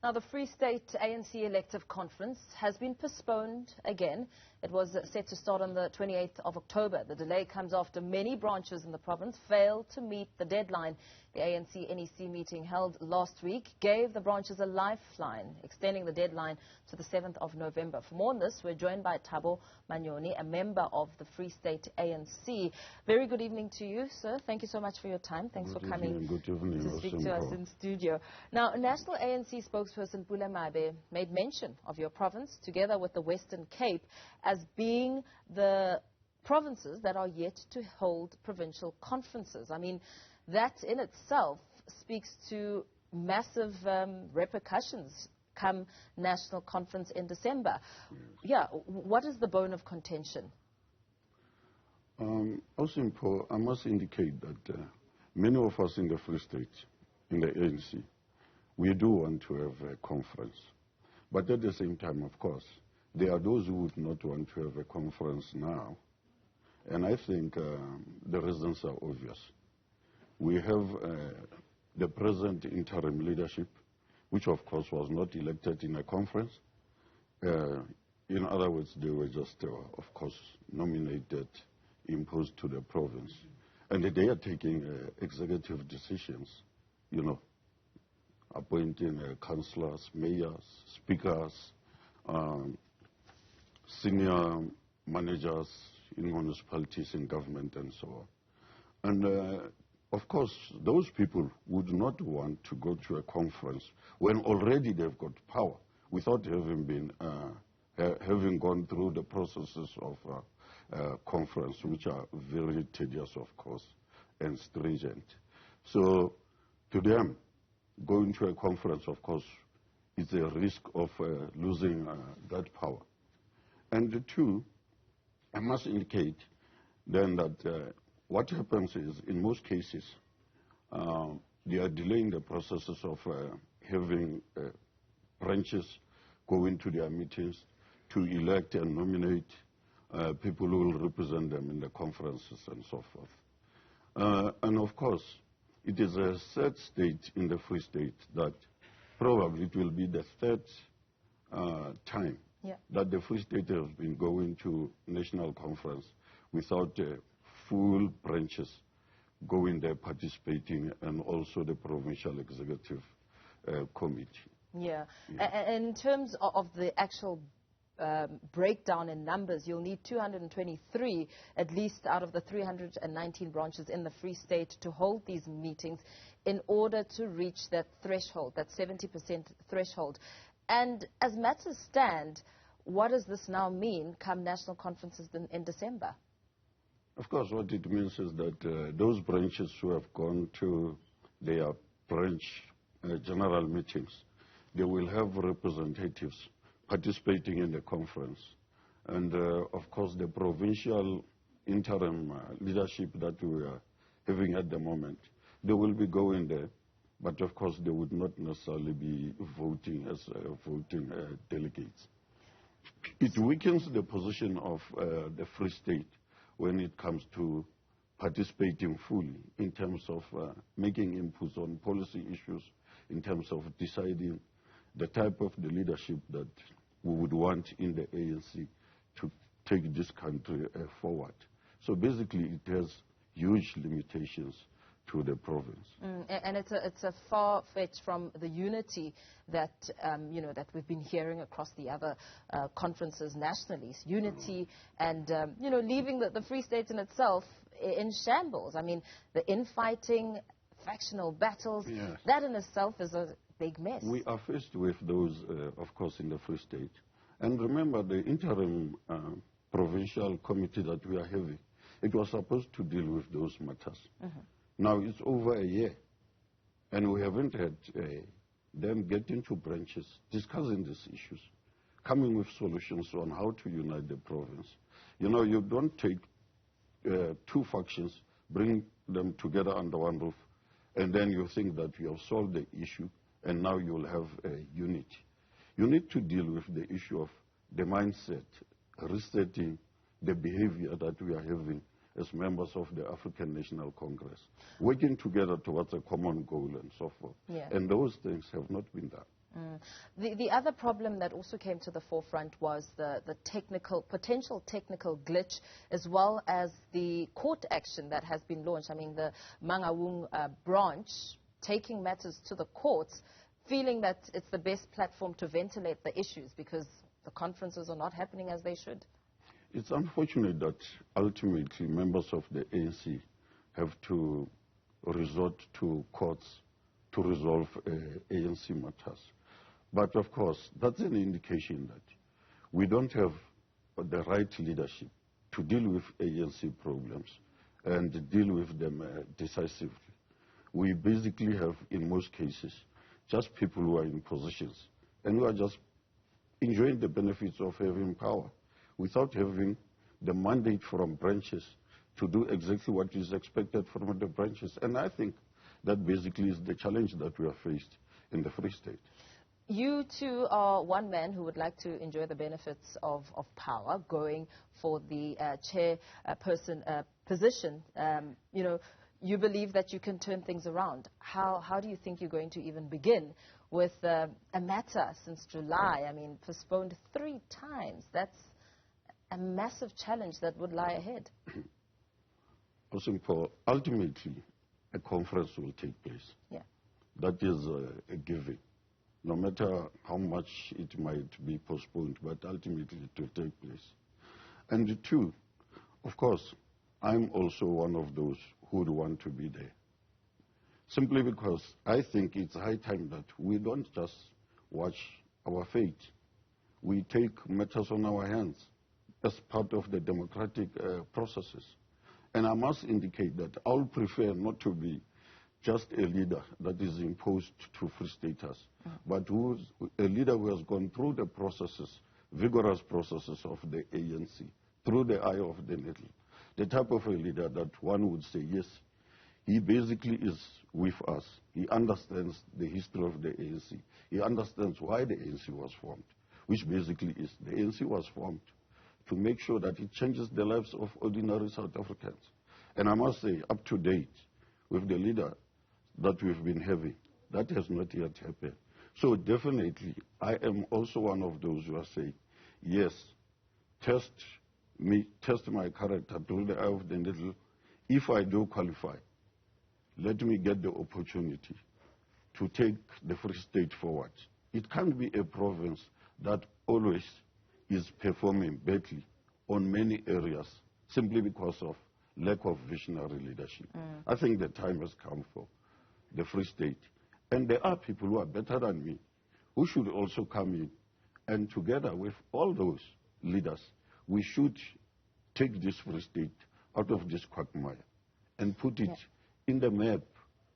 Now, the Free State ANC elective conference has been postponed again. It was set to start on the 28th of October. The delay comes after many branches in the province failed to meet the deadline. The ANC NEC meeting held last week gave the branches a lifeline, extending the deadline to the 7th of November. For more on this, we're joined by Thabo Manyoni, a member of the Free State ANC. Very good evening to you, sir. Thank you so much for your time. Thanks for coming to speak to us in studio. Now, National ANC spokesperson Pula Mabe made mention of your province, together with the Western Cape, as being the provinces that are yet to hold provincial conferences. I mean, that in itself speaks to massive repercussions come national conference in December. Yeah, what is the bone of contention? Also, I must indicate that many of us in the Free State, in the ANC, we do want to have a conference. But at the same time, of course, there are those who would not want to have a conference now. And I think the reasons are obvious. We have the present interim leadership, which of course was not elected in a conference. In other words, they were just, of course, nominated, imposed to the province. And they are taking executive decisions, you know, appointing councillors, mayors, speakers, senior managers in municipalities, in government, and so on. And of course, those people would not want to go to a conference when already they've got power without having been having gone through the processes of conference, which are very tedious, of course, and stringent. So, to them, going to a conference, of course, is a risk of losing that power. And two, I must indicate then that what happens is, in most cases, they are delaying the processes of having branches go into their meetings to elect and nominate people who will represent them in the conferences and so forth. And of course, it is a sad state in the Free State that probably it will be the third time that the Free State has been going to national conference without full branches going there participating, and also the provincial executive committee. Yeah. In terms of the actual breakdown in numbers, you'll need 223 at least out of the 319 branches in the Free State to hold these meetings in order to reach that threshold, that 70% threshold. And as matters stand, what does this now mean come national conferences in December? Of course, what it means is that those branches who have gone to their branch general meetings, they will have representatives participating in the conference. And of course, the provincial interim leadership that we are having at the moment, they will be going there, but of course, they would not necessarily be voting as voting delegates. It weakens the position of the Free State when it comes to participating fully in terms of making inputs on policy issues, in terms of deciding the type of the leadership that we would want in the ANC to take this country forward. So basically, it has huge limitations to the province. And it's a far fetch from the unity that you know, that we've been hearing across the other conferences nationally. Unity and you know, leaving the Free State in itself in shambles. I mean, the infighting, factional battles, that in itself is a big mess. We are faced with those, of course, in the Free State. And remember, the interim provincial committee that we are having, it was supposed to deal with those matters. Now it's over a year, and we haven't had them get into branches, discussing these issues, coming with solutions on how to unite the province. You know, you don't take two factions, bring them together under one roof, and then you think that you have solved the issue, and now you'll have unity. You need to deal with the issue of the mindset, resetting the behavior that we are having as members of the African National Congress, working together towards a common goal and so forth. And those things have not been done. The other problem that also came to the forefront was the potential technical glitch, as well as the court action that has been launched. I mean, the Mangaung branch taking matters to the courts, feeling that it's the best platform to ventilate the issues because the conferences are not happening as they should. It's unfortunate that ultimately members of the ANC have to resort to courts to resolve ANC matters. But of course, that's an indication that we don't have the right leadership to deal with ANC problems and deal with them decisively. We basically have, in most cases, just people who are in positions and who are just enjoying the benefits of having power without having the mandate from branches to do exactly what is expected from the branches. And I think that basically is the challenge that we are faced in the Free State. You too are one man who would like to enjoy the benefits of power, going for the chairperson position. You know, you believe that you can turn things around. How do you think you're going to even begin with a matter since July? I mean, postponed 3 times. That's a massive challenge that would lie ahead. Ultimately, a conference will take place. Yeah. That is a given. No matter how much it might be postponed, but ultimately it will take place. And 2, of course, I'm also one of those who would want to be there. Simply because I think it's high time that we don't just watch our fate. We take matters on our hands as part of the democratic processes. And I must indicate that I would prefer not to be just a leader that is imposed to Free Staters, but a leader who has gone through the processes, vigorous processes of the ANC, through the eye of the needle. The type of a leader that one would say, yes, he basically is with us. He understands the history of the ANC. He understands why the ANC was formed, which basically is the ANC was formed to make sure that it changes the lives of ordinary South Africans. And I must say, up to date, with the leader that we've been having, that has not yet happened. So definitely, I am also one of those who are saying, yes, test my character through the eye of the needle. If I do qualify, let me get the opportunity to take the Free State forward. It can't be a province that always is performing badly on many areas simply because of lack of visionary leadership. I think the time has come for the Free State. And there are people who are better than me who should also come in. And together with all those leaders, we should take this Free State out of this quagmire and put it in the map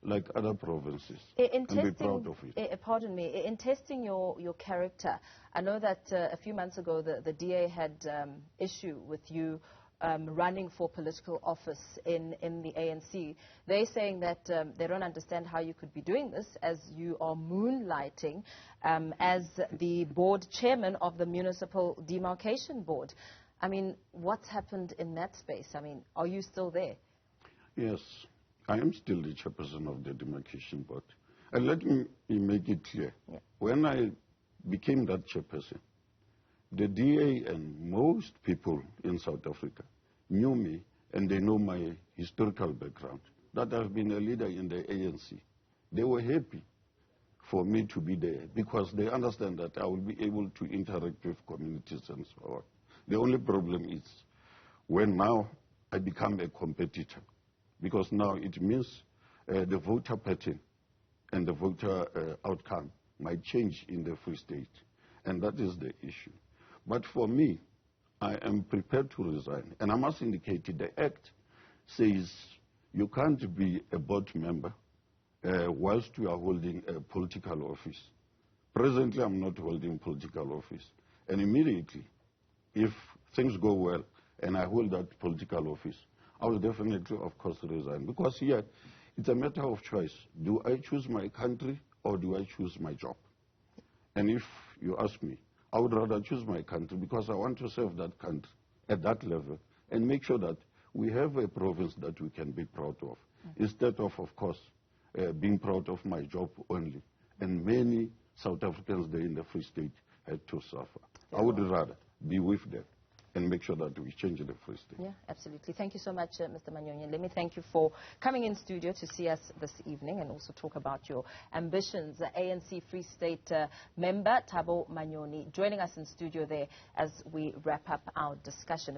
like other provinces and be proud of it. Pardon me, in testing your character, I know that a few months ago the DA had issue with you running for political office in the ANC. They're saying that they don't understand how you could be doing this, as you are moonlighting as the board chairman of the Municipal Demarcation Board. I mean, what's happened in that space? I mean, are you still there? Yes, I am still the chairperson of the Demarcation Board. And let me make it clear. Yeah. When I became that chairperson, the DA and most people in South Africa knew me, and they know my historical background, that I've been a leader in the ANC. They were happy for me to be there because they understand that I will be able to interact with communities and so on. The only problem is when now I become a competitor, because now it means the voter pattern and the voter outcome might change in the Free State, and that is the issue. But for me, I am prepared to resign. And I must indicate the Act says you can't be a board member whilst you are holding a political office. Presently, I'm not holding political office. And immediately, if things go well and I hold that political office, I will definitely, of course, resign. Because here, it's a matter of choice. Do I choose my country or do I choose my job? And if you ask me, I would rather choose my country because I want to serve that country at that level and make sure that we have a province that we can be proud of, instead of course, being proud of my job only. And many South Africans there in the Free State had to suffer. I would rather be with them and make sure that we change the Free State. Yeah, absolutely. Thank you so much, Mr. Manyoni. Let me thank you for coming in studio to see us this evening and also talk about your ambitions. The ANC Free State member, Thabo Manyoni, joining us in studio there as we wrap up our discussion.